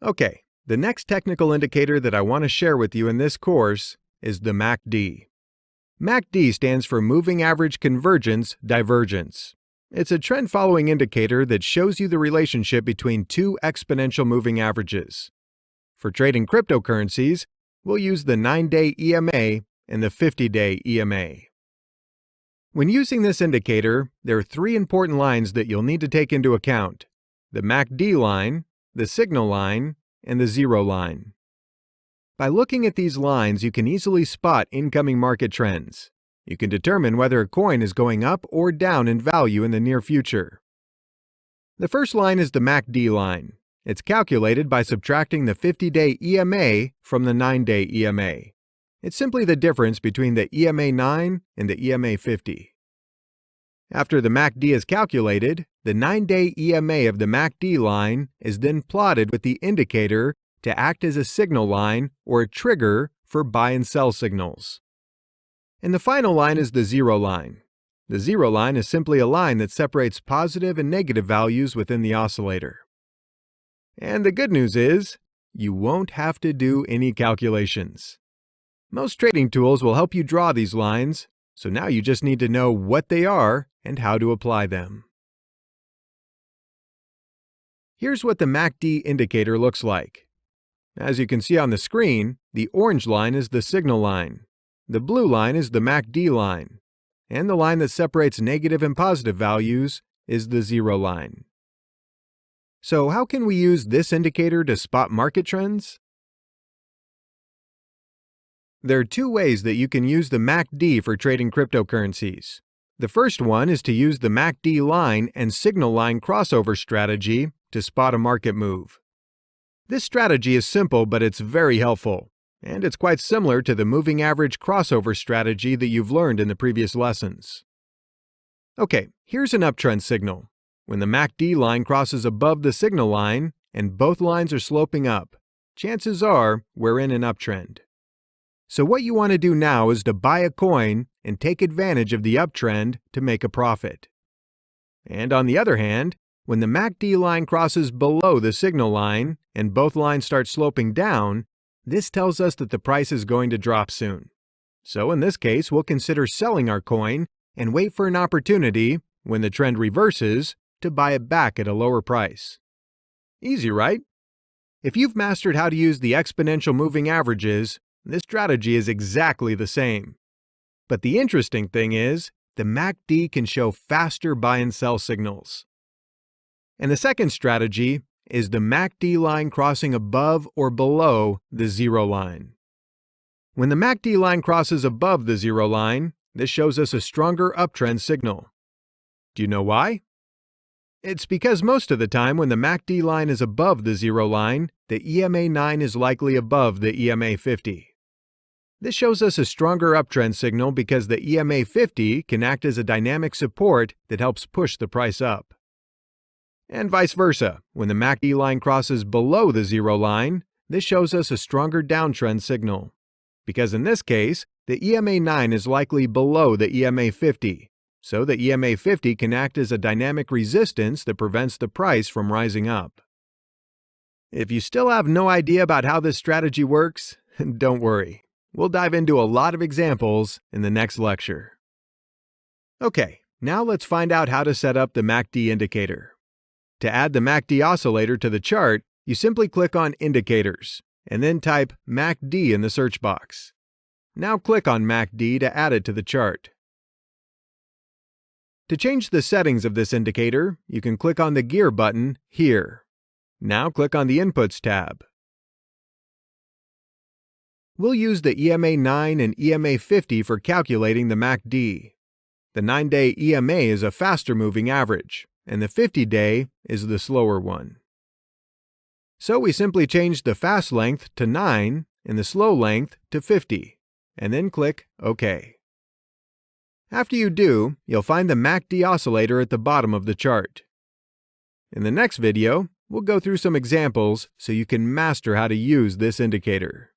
Okay, the next technical indicator that I want to share with you in this course is the MACD. MACD stands for Moving Average Convergence Divergence. It's a trend-following indicator that shows you the relationship between two exponential moving averages. For trading cryptocurrencies, we'll use the 9-day EMA and the 50-day EMA. When using this indicator, there are three important lines that you'll need to take into account: the MACD line, the signal line, and the zero line. By looking at these lines, you can easily spot incoming market trends. You can determine whether a coin is going up or down in value in the near future. The first line is the MACD line. It's calculated by subtracting the 50-day EMA from the 9-day EMA. It's simply the difference between the EMA 9 and the EMA 50. After the MACD is calculated, the 9-day EMA of the MACD line is then plotted with the indicator to act as a signal line or a trigger for buy and sell signals. And the final line is the zero line. The zero line is simply a line that separates positive and negative values within the oscillator. And the good news is, you won't have to do any calculations. Most trading tools will help you draw these lines, so now you just need to know what they are and how to apply them. Here's what the MACD indicator looks like. As you can see on the screen, the orange line is the signal line, the blue line is the MACD line, and the line that separates negative and positive values is the zero line. So how can we use this indicator to spot market trends? There are two ways that you can use the MACD for trading cryptocurrencies. The first one is to use the MACD line and signal line crossover strategy to spot a market move. This strategy is simple, but it's very helpful, and it's quite similar to the moving average crossover strategy that you've learned in the previous lessons. Okay, here's an uptrend signal. When the MACD line crosses above the signal line and both lines are sloping up, chances are we're in an uptrend. So what you want to do now is to buy a coin and take advantage of the uptrend to make a profit. And on the other hand, when the MACD line crosses below the signal line and both lines start sloping down, this tells us that the price is going to drop soon. So in this case, we'll consider selling our coin and wait for an opportunity, when the trend reverses, to buy it back at a lower price. Easy, right? If you've mastered how to use the exponential moving averages, this strategy is exactly the same. But the interesting thing is, the MACD can show faster buy and sell signals. And the second strategy is the MACD line crossing above or below the zero line. When the MACD line crosses above the zero line, this shows us a stronger uptrend signal. Do you know why? It's because most of the time when the MACD line is above the zero line, the EMA 9 is likely above the EMA 50. This shows us a stronger uptrend signal because the EMA 50 can act as a dynamic support that helps push the price up. And vice versa, when the MACD line crosses below the zero line, this shows us a stronger downtrend signal. Because in this case, the EMA 9 is likely below the EMA 50, so the EMA 50 can act as a dynamic resistance that prevents the price from rising up. If you still have no idea about how this strategy works, don't worry. We'll dive into a lot of examples in the next lecture. Okay, now let's find out how to set up the MACD indicator. To add the MACD oscillator to the chart, you simply click on Indicators, and then type MACD in the search box. Now click on MACD to add it to the chart. To change the settings of this indicator, you can click on the Gear button here. Now click on the Inputs tab. We'll use the EMA 9 and EMA 50 for calculating the MACD. The 9-day EMA is a faster moving average, and the 50-day is the slower one. So we simply change the fast length to 9 and the slow length to 50, and then click OK. After you do, you'll find the MACD oscillator at the bottom of the chart. In the next video, we'll go through some examples so you can master how to use this indicator.